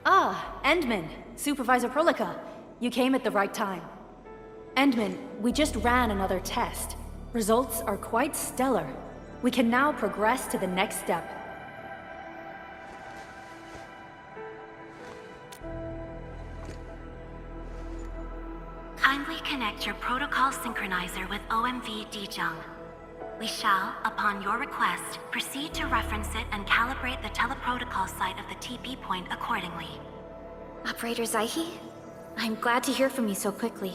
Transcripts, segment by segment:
Ah, Endman, Supervisor Prolica. You came at the right time. Endman, we just ran another test. Results are quite stellar. We can now progress to the next step. Kindly connect your protocol synchronizer with OMV Dijiang. We shall, upon your request, proceed to reference it and calibrate the teleprotocol site of the TP point accordingly. Operator Zaihi? I'm glad to hear from you so quickly.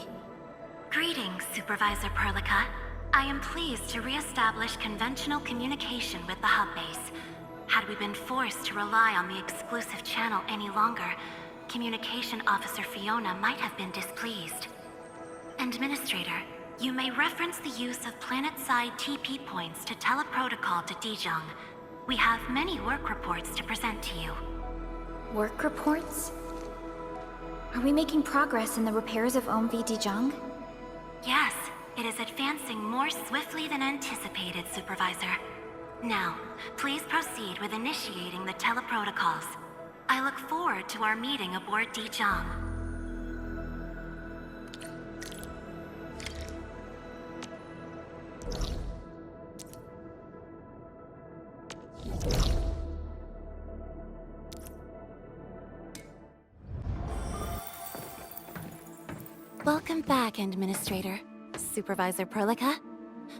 Greetings, Supervisor Prolica. I am pleased to re-establish conventional communication with the hub base. Had we been forced to rely on the exclusive channel any longer, Communication Officer Fiona might have been displeased. Administrator, you may reference the use of planet-side TP points to teleprotocol to Dijiang. We have many work reports to present to you. Work reports? Are we making progress in the repairs of OMV Dijiang? Yes, it is advancing more swiftly than anticipated, Supervisor. Now, please proceed with initiating the teleprotocols. I look forward to our meeting aboard Dijiang. Welcome back, Administrator. Supervisor Prolica.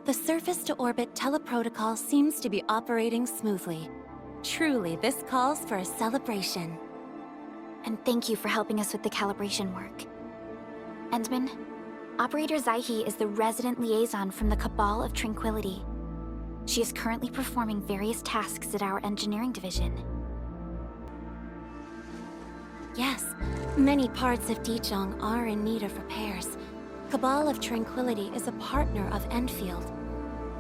The surface-to-orbit teleprotocol seems to be operating smoothly. Truly, this calls for a celebration. And thank you for helping us with the calibration work. Endman, Operator Zaihi is the resident liaison from the Cabal of Tranquility. She is currently performing various tasks at our engineering division. Yes, many parts of Dijiang are in need of repairs. Cabal of Tranquility is a partner of Endfield.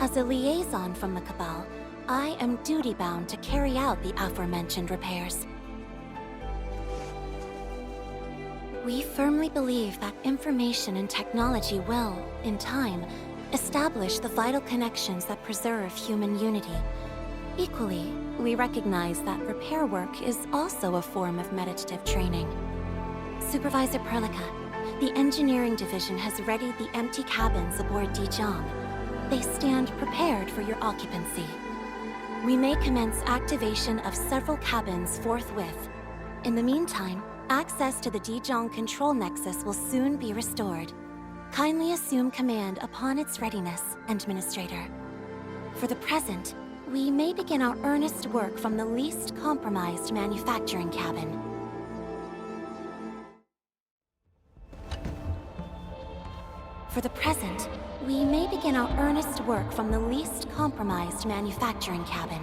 As a liaison from the Cabal, I am duty-bound to carry out the aforementioned repairs. We firmly believe that information and technology will, in time, establish the vital connections that preserve human unity. Equally, we recognize that repair work is also a form of meditative training. Supervisor Prolica, the engineering division has readied the empty cabins aboard Dijiang. They stand prepared for your occupancy. We may commence activation of several cabins forthwith. In the meantime, access to the Dijiang control nexus will soon be restored. Kindly assume command upon its readiness, Administrator. For the present, we may begin our earnest work from the least compromised manufacturing cabin. For the present, we may begin our earnest work from the least compromised manufacturing cabin.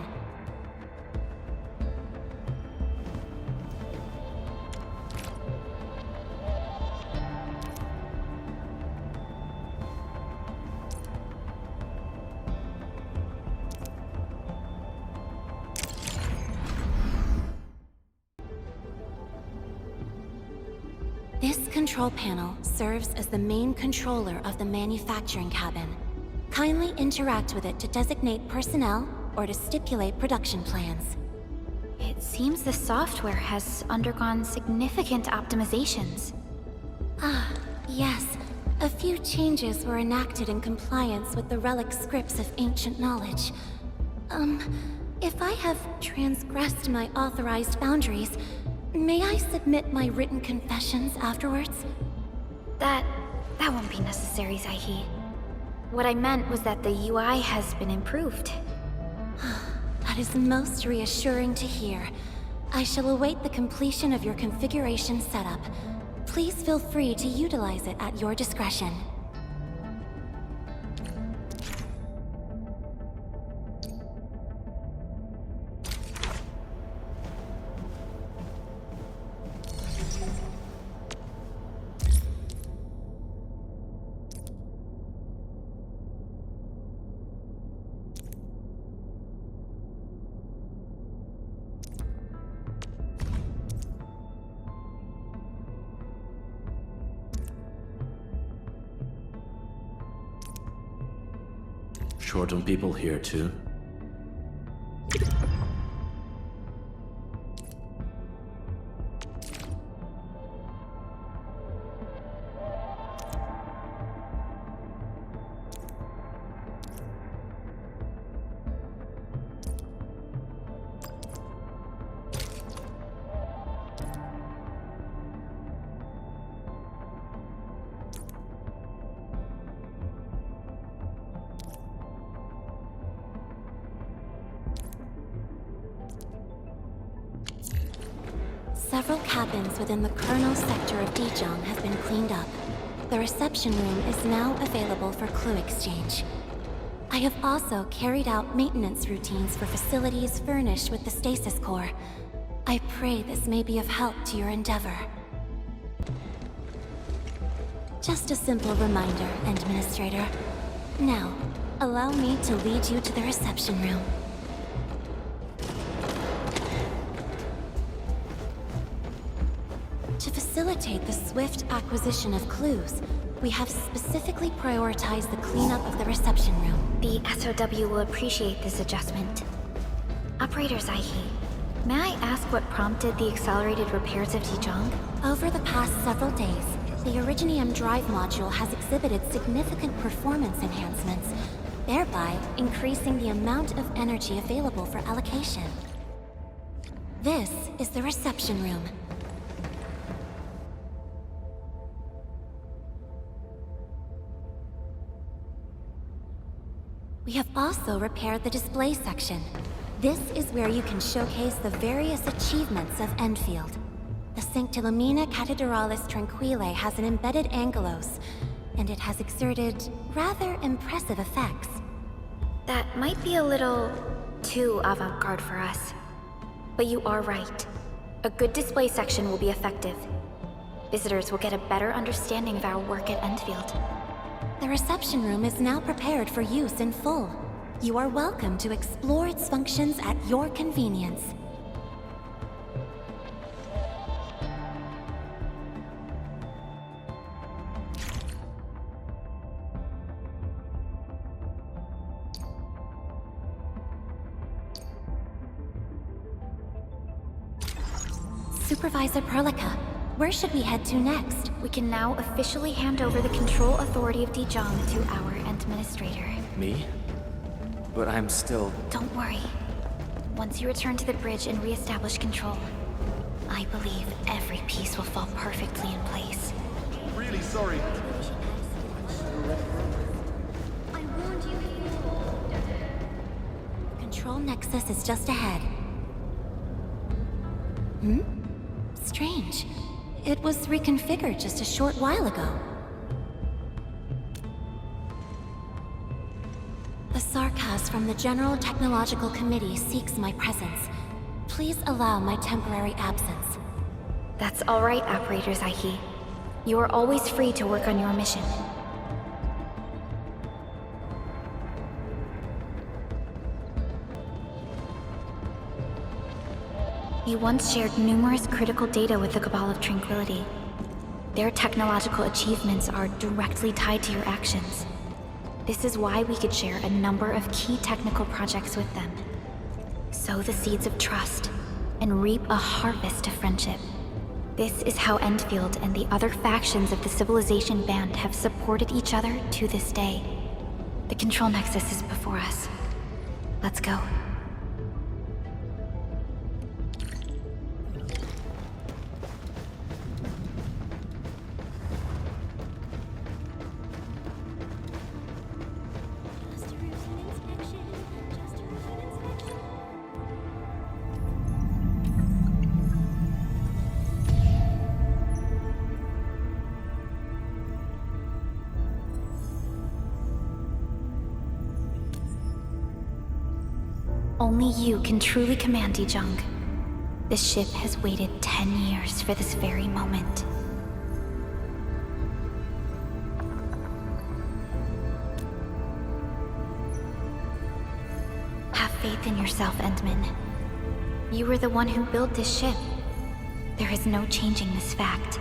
This control panel serves as the main controller of the manufacturing cabin. Kindly interact with it to designate personnel or to stipulate production plans. It seems the software has undergone significant optimizations. Ah, yes. A few changes were enacted in compliance with the relic scripts of ancient knowledge. If I have transgressed my authorized boundaries, may I submit my written confessions afterwards? That won't be necessary, Zaihi. What I meant was that the UI has been improved. That is most reassuring to hear. I shall await the completion of your configuration setup. Please feel free to utilize it at your discretion. Short on people here too. Several cabins within the kernel sector of Dijiang have been cleaned up. The reception room is now available for clue exchange. I have also carried out maintenance routines for facilities furnished with the stasis core. I pray this may be of help to your endeavor. Just a simple reminder, Administrator. Now, allow me to lead you to the reception room. To facilitate the swift acquisition of clues, we have specifically prioritized the cleanup of the reception room. The SOW will appreciate this adjustment. Operator Zaihi, may I ask what prompted the accelerated repairs of Dijiang? Over the past several days, the Originium drive module has exhibited significant performance enhancements, thereby increasing the amount of energy available for allocation. This is the reception room. We have also repaired the display section. This is where you can showcase the various achievements of Endfield. The Sanctilumina Cathedralis Tranquille has an embedded angelos, and it has exerted rather impressive effects. That might be a little too avant-garde for us. But you are right. A good display section will be effective. Visitors will get a better understanding of our work at Endfield. The reception room is now prepared for use in full. You are welcome to explore its functions at your convenience. Supervisor Perlica, where should we head to next? We can now officially hand over the control authority of Dijiang to our administrator. Me? But I'm still... Don't worry. Once you return to the bridge and re-establish control, I believe every piece will fall perfectly in place. Really sorry. Control Nexus is just ahead. Strange. It was reconfigured just a short while ago. The Sarkas from the General Technological Committee seeks my presence. Please allow my temporary absence. That's all right, Operator Zaihi. You are always free to work on your mission. You once shared numerous critical data with the Cabal of Tranquility. Their technological achievements are directly tied to your actions. This is why we could share a number of key technical projects with them. Sow the seeds of trust, and reap a harvest of friendship. This is how Endfield and the other factions of the Civilization Band have supported each other to this day. The Control Nexus is before us. Let's go. Only you can truly command Dijiang. This ship has waited 10 years for this very moment. Have faith in yourself, Endman. You were the one who built this ship. There is no changing this fact.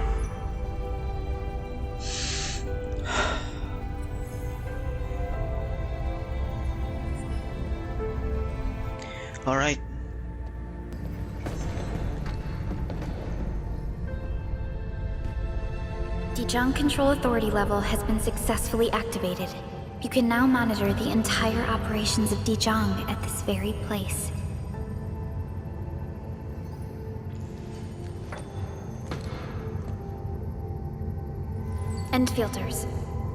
All right. Dijiang Control Authority level has been successfully activated. You can now monitor the entire operations of Dijiang at this very place. End filters.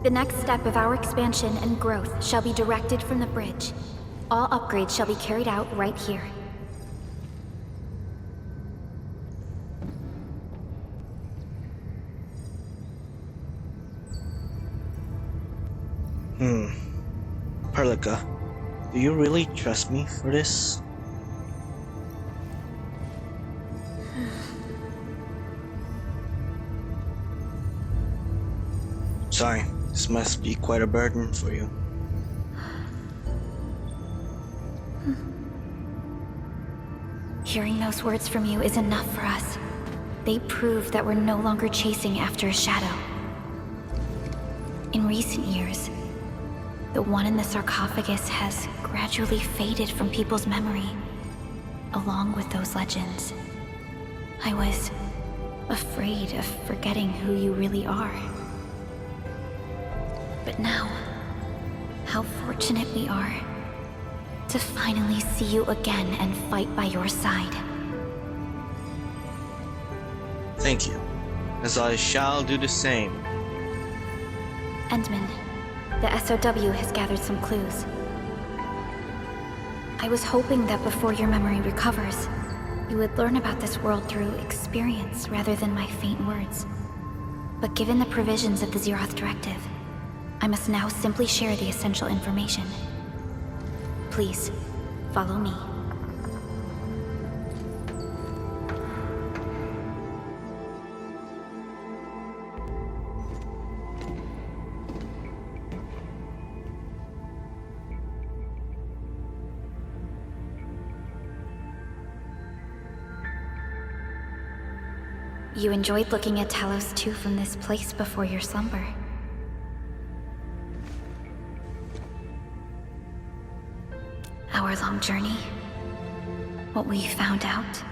The next step of our expansion and growth shall be directed from the bridge. All upgrades shall be carried out right here. Perlica, do you really trust me for this? Sorry, this must be quite a burden for you. Hearing those words from you is enough for us. They prove that we're no longer chasing after a shadow. In recent years, the one in the sarcophagus has gradually faded from people's memory, along with those legends. I was afraid of forgetting who you really are. But now, how fortunate we are to finally see you again and fight by your side. Thank you, as I shall do the same. Endman, the SOW has gathered some clues. I was hoping that before your memory recovers, you would learn about this world through experience rather than my faint words. But given the provisions of the Zeroth Directive, I must now simply share the essential information. Please, follow me. You enjoyed looking at Talos 2 from this place before your slumber. Our long journey, what we found out,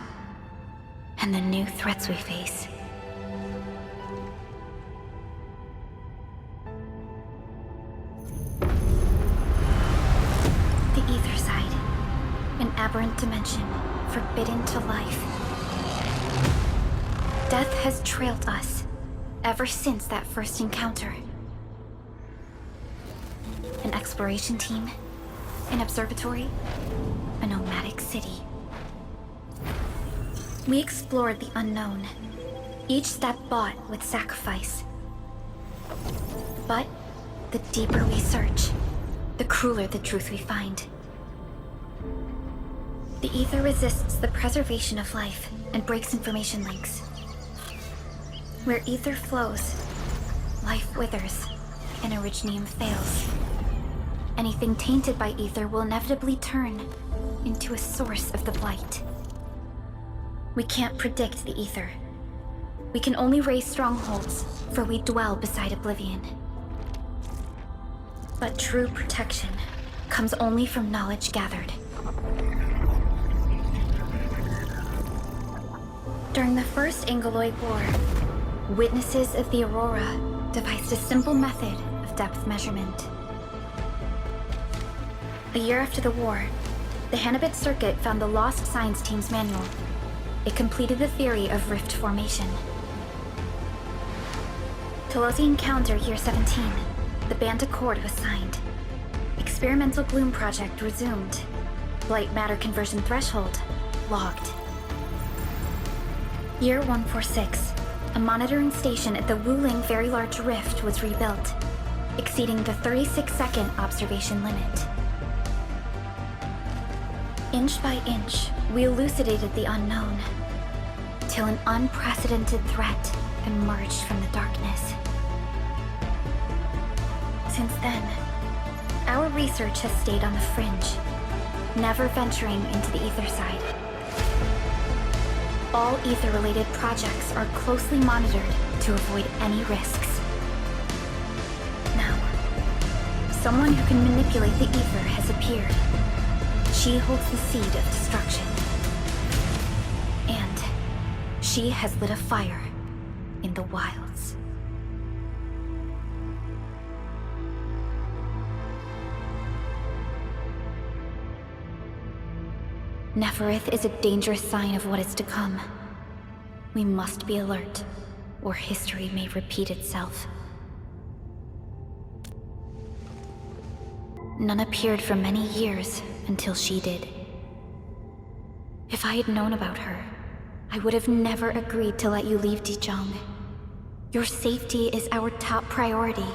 and the new threats we face. The Aether side, an aberrant dimension, forbidden to life. Death has trailed us ever since that first encounter. An exploration team, an observatory, a nomadic city. We explored the unknown, each step bought with sacrifice. But the deeper we search, the crueler the truth we find. The Aether resists the preservation of life and breaks information links. Where Aether flows, life withers, and Originium fails. Anything tainted by Aether will inevitably turn into a source of the Blight. We can't predict the Aether. We can only raise strongholds, for we dwell beside Oblivion. But true protection comes only from knowledge gathered. During the First Angoloid War, witnesses of the Aurora devised a simple method of depth measurement. A year after the war, the Hannibit Circuit found the Lost Science Team's manual. It completed the theory of rift formation. Tolosi Encounter Year 17, the Band Accord was signed. Experimental Bloom Project resumed. Blight Matter Conversion Threshold logged. Year 146, a monitoring station at the Wuling Very Large Rift was rebuilt, exceeding the 36-second observation limit. Inch by inch, we elucidated the unknown, till an unprecedented threat emerged from the darkness. Since then, our research has stayed on the fringe, never venturing into the Aether side. All Aether-related projects are closely monitored to avoid any risks. Now, someone who can manipulate the Aether has appeared. She holds the seed of destruction. And she has lit a fire in the wilds. Neferith is a dangerous sign of what is to come. We must be alert, or history may repeat itself. None appeared for many years until she did. If I had known about her, I would have never agreed to let you leave Dijiang. Your safety is our top priority.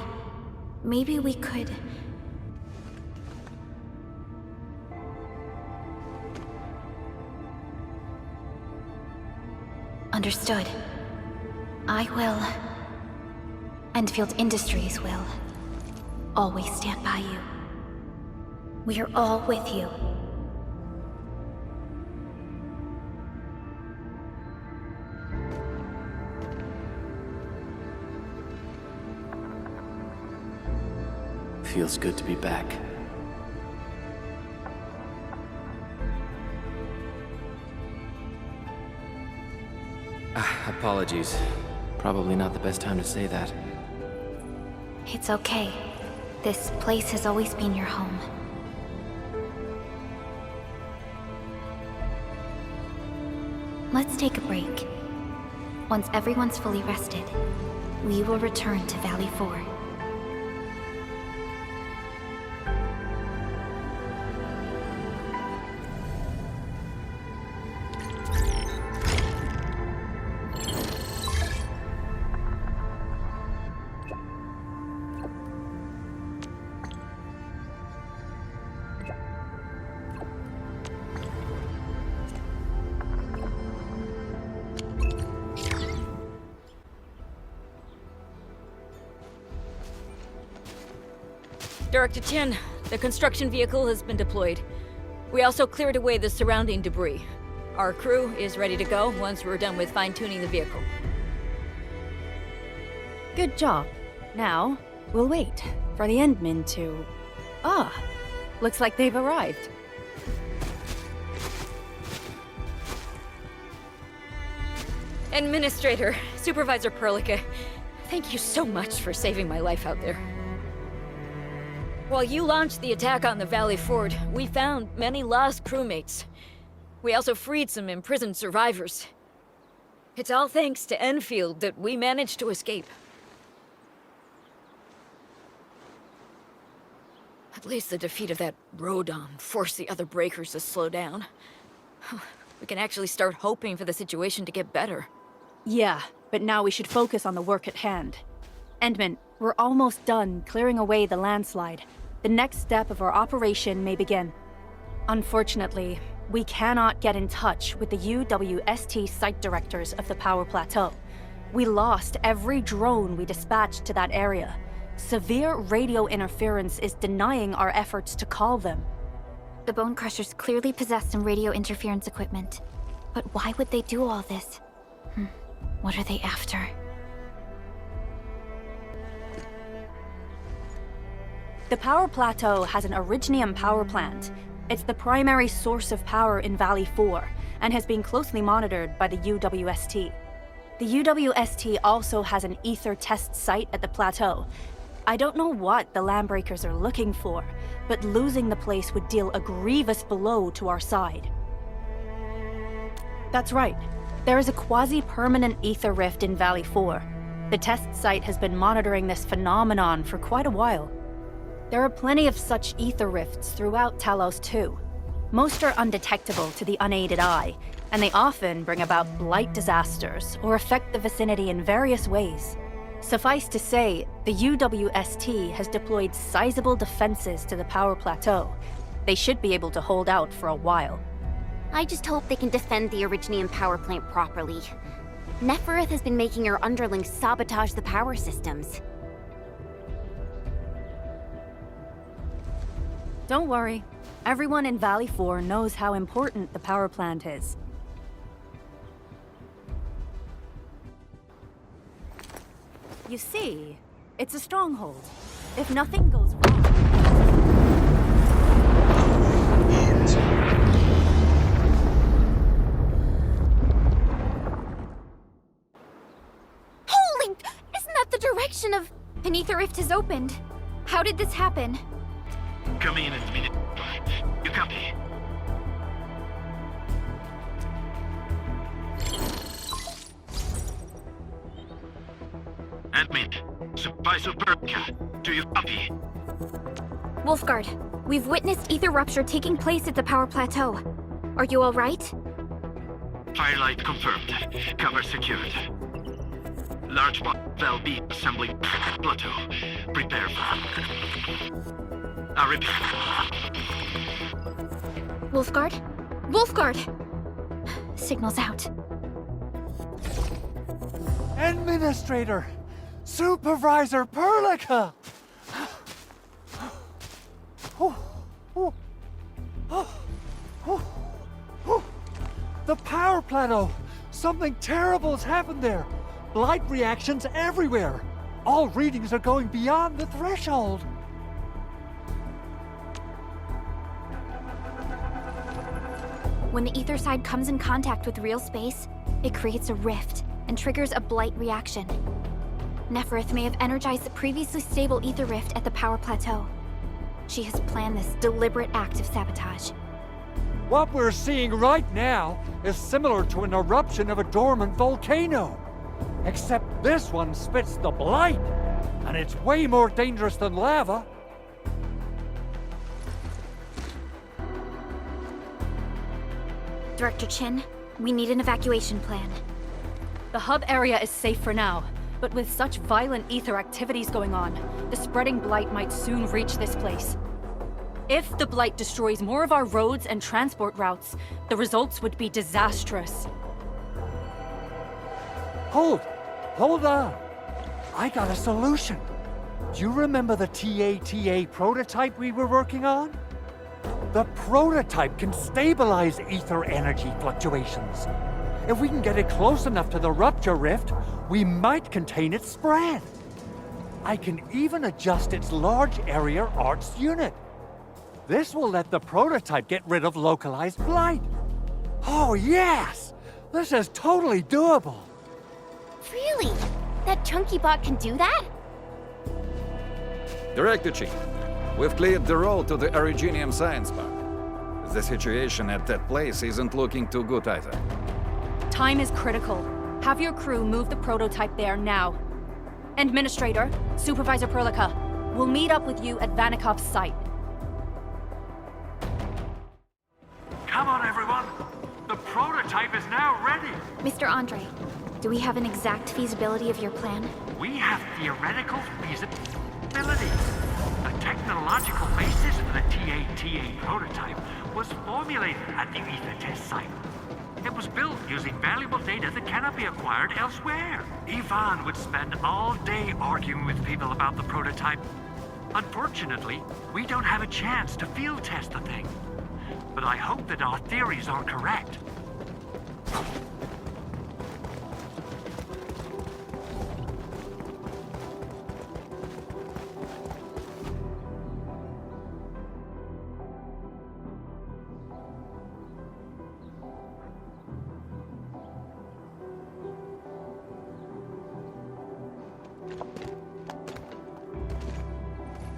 Maybe we could Understood. I will. Endfield Industries will. Always stand by you. We are all with you. Feels good to be back. Apologies. Probably not the best time to say that. It's okay. This place has always been your home. Let's take a break. Once everyone's fully rested, we will return to Valley 4. Director Chen, the construction vehicle has been deployed. We also cleared away the surrounding debris. Our crew is ready to go once we're done with fine-tuning the vehicle. Good job. Now, we'll wait for the Endmen to... Ah, looks like they've arrived. Administrator, Supervisor Perlica, thank you so much for saving my life out there. While you launched the attack on the Valley Ford, we found many lost crewmates. We also freed some imprisoned survivors. It's all thanks to Enfield that we managed to escape. At least the defeat of that Rodon forced the other breakers to slow down. We can actually start hoping for the situation to get better. Yeah, but now we should focus on the work at hand. Endman, we're almost done clearing away the landslide. The next step of our operation may begin. Unfortunately, we cannot get in touch with the UWST site directors of the Power Plateau. We lost every drone we dispatched to that area. Severe radio interference is denying our efforts to call them. The Bone Crushers clearly possess some radio interference equipment. But why would they do all this? What are they after? The Power Plateau has an Originium power plant. It's the primary source of power in Valley 4, and has been closely monitored by the UWST. The UWST also has an Aether test site at the plateau. I don't know what the Landbreakers are looking for, but losing the place would deal a grievous blow to our side. That's right. There is a quasi-permanent Aether rift in Valley 4. The test site has been monitoring this phenomenon for quite a while. There are plenty of such Aether rifts throughout Talos too. Most are undetectable to the unaided eye, and they often bring about blight disasters or affect the vicinity in various ways. Suffice to say, the UWST has deployed sizable defenses to the Power Plateau. They should be able to hold out for a while. I just hope they can defend the Originium power plant properly. Nefereth has been making her underlings sabotage the power systems. Don't worry. Everyone in Valley 4 knows how important the power plant is. You see, it's a stronghold. If nothing goes wrong... Holy! Isn't that the direction of... An Aether rift has opened. How did this happen? Come in and minute. You copy? Admit. Supervisor Perlica, do you copy? Wolfguard, we've witnessed Aether rupture taking place at the Power Plateau. Are you all right? Firelight confirmed. Cover secured. Large valve B assembling plateau. Prepare for... I repeat. Wolfguard? Wolfguard! Signal's out. Administrator! Supervisor Perlica! The power plateau! Something terrible's happened there! Blight reactions everywhere! All readings are going beyond the threshold! When the ether side comes in contact with real space, it creates a rift and triggers a blight reaction. Neferith may have energized the previously stable ether rift at the power plateau. She has planned this deliberate act of sabotage. What we're seeing right now is similar to an eruption of a dormant volcano. Except this one spits the blight, and it's way more dangerous than lava. Director Chin, we need an evacuation plan. The hub area is safe for now, but with such violent ether activities going on, the spreading blight might soon reach this place. If the blight destroys more of our roads and transport routes, the results would be disastrous. Hold on. I got a solution. Do you remember the TATA prototype we were working on? The prototype can stabilize ether energy fluctuations. If we can get it close enough to the rupture rift, we might contain its spread. I can even adjust its large area arts unit. This will let the prototype get rid of localized blight. Oh yes! This is totally doable. Really? That chunky bot can do that? Director Chief, we've cleared the road to the Originium Science Park. The situation at that place isn't looking too good either. Time is critical. Have your crew move the prototype there now. Administrator, Supervisor Perlica, we'll meet up with you at Vanikov's site. Come on, everyone. The prototype is now ready. Mr. Andre, do we have an exact feasibility of your plan? We have theoretical feasibility. The technological basis for the TATA prototype was formulated at the Aether test site. It was built using valuable data that cannot be acquired elsewhere. Ivan would spend all day arguing with people about the prototype. Unfortunately, we don't have a chance to field test the thing. But I hope that our theories are correct.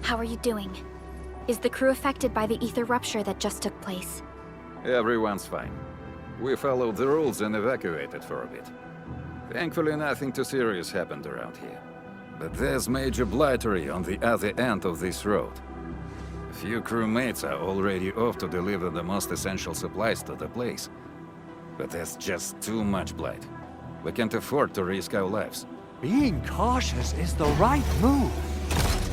How are you doing? Is the crew affected by the ether rupture that just took place? Everyone's fine. We followed the rules and evacuated for a bit. Thankfully, nothing too serious happened around here. But there's major blightery on the other end of this road. A few crewmates are already off to deliver the most essential supplies to the place. But there's just too much blight. We can't afford to risk our lives. Being cautious is the right move.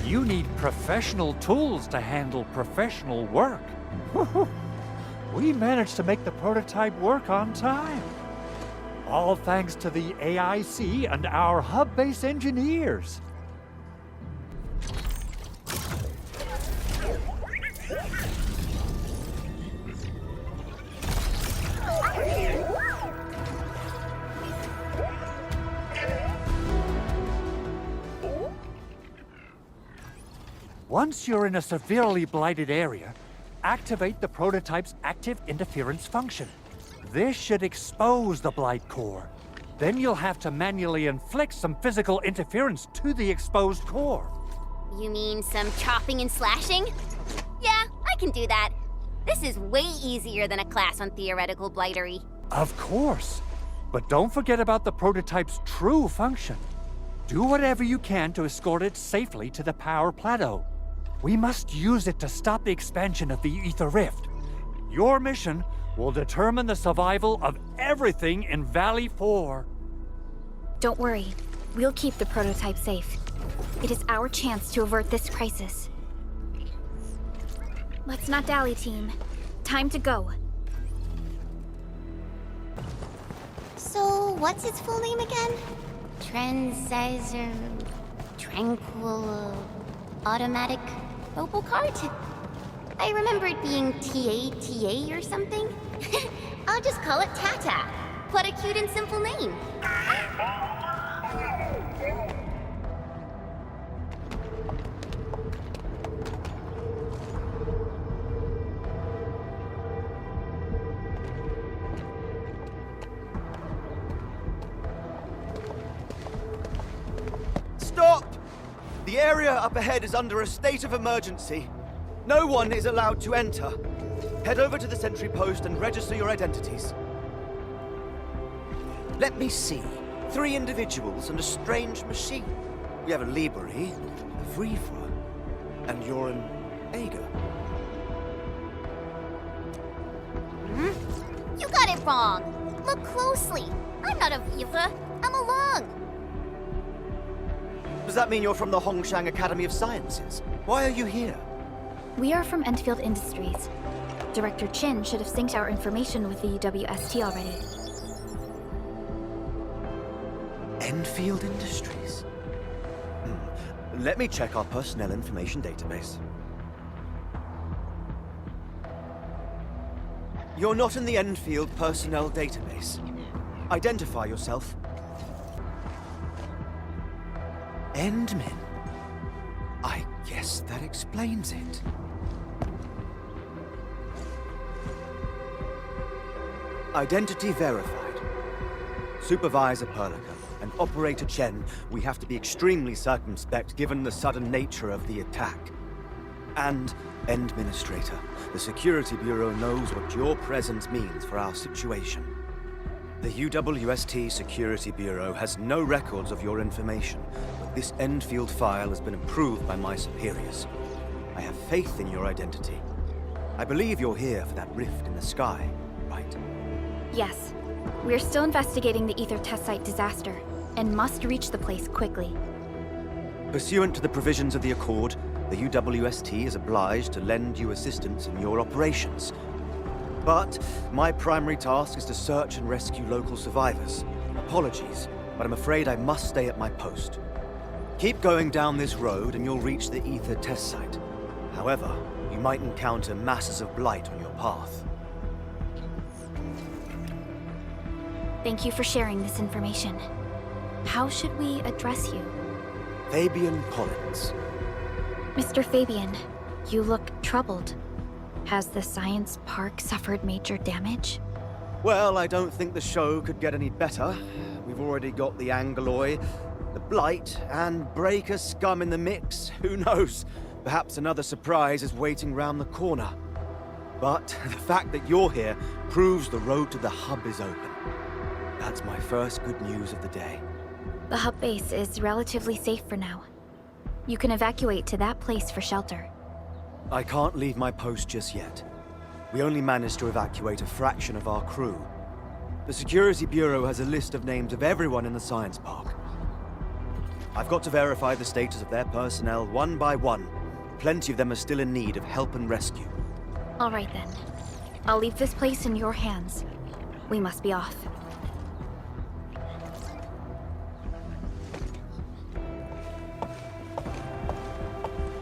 You need professional tools to handle professional work. We managed to make the prototype work on time. All thanks to the AIC and our hub-base engineers. Once you're in a severely blighted area, activate the prototype's active interference function. This should expose the blight core. Then you'll have to manually inflict some physical interference to the exposed core. You mean some chopping and slashing? Yeah, I can do that. This is way easier than a class on theoretical blightery. Of course. But don't forget about the prototype's true function. Do whatever you can to escort it safely to the power plateau. We must use it to stop the expansion of the Aether Rift. Your mission will determine the survival of everything in Valley 4. Don't worry. We'll keep the prototype safe. It is our chance to avert this crisis. Let's not dally, team. Time to go. So, what's its full name again? Transizer... Tranquil... Automatic... Robocart? I remember it being TATA or something. I'll just call it Tata. What a cute and simple name. Stop! The area up ahead is under a state of emergency. No one is allowed to enter. Head over to the sentry post and register your identities. Let me see. 3 individuals and a strange machine. We have a Liberi, a Vrifra, and you're an Aether. You got it wrong. Look closely. I'm not a Viva. I'm a Lung. Does that mean you're from the Hongshang Academy of Sciences? Why are you here? We are from Endfield Industries. Director Chin should have synced our information with the UWST already. Endfield Industries? Let me check our personnel information database. You're not in the Endfield personnel database. Identify yourself. Endmin? I guess that explains it. Identity verified. Supervisor Perlica and Operator Chen, we have to be extremely circumspect given the sudden nature of the attack. And Administrator, the Security Bureau knows what your presence means for our situation. The UWST Security Bureau has no records of your information, but this Endfield file has been approved by my superiors. I have faith in your identity. I believe you're here for that rift in the sky, right? Yes. We're still investigating the Aether test site disaster, and must reach the place quickly. Pursuant to the provisions of the Accord, the UWST is obliged to lend you assistance in your operations. But my primary task is to search and rescue local survivors. Apologies, but I'm afraid I must stay at my post. Keep going down this road and you'll reach the Aether test site. However, you might encounter masses of blight on your path. Thank you for sharing this information. How should we address you? Fabian Collins. Mr. Fabian, you look troubled. Has the science park suffered major damage? Well, I don't think the show could get any better. We've already got the Angeloi, the Blight, and Breaker scum in the mix. Who knows? Perhaps another surprise is waiting round the corner. But the fact that you're here proves the road to the hub is open. That's my first good news of the day. The hub base is relatively safe for now. You can evacuate to that place for shelter. I can't leave my post just yet. We only managed to evacuate a fraction of our crew. The Security Bureau has a list of names of everyone in the science park. I've got to verify the status of their personnel one by one. Plenty of them are still in need of help and rescue. All right then. I'll leave this place in your hands. We must be off.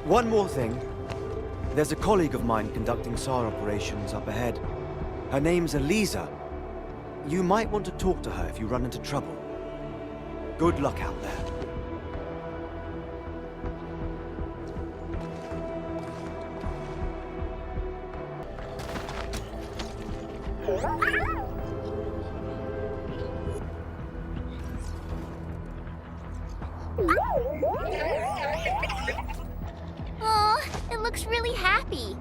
One more thing. There's a colleague of mine conducting SAR operations up ahead. Her name's Eliza. You might want to talk to her if you run into trouble. Good luck out there. Aw, it looks really happy.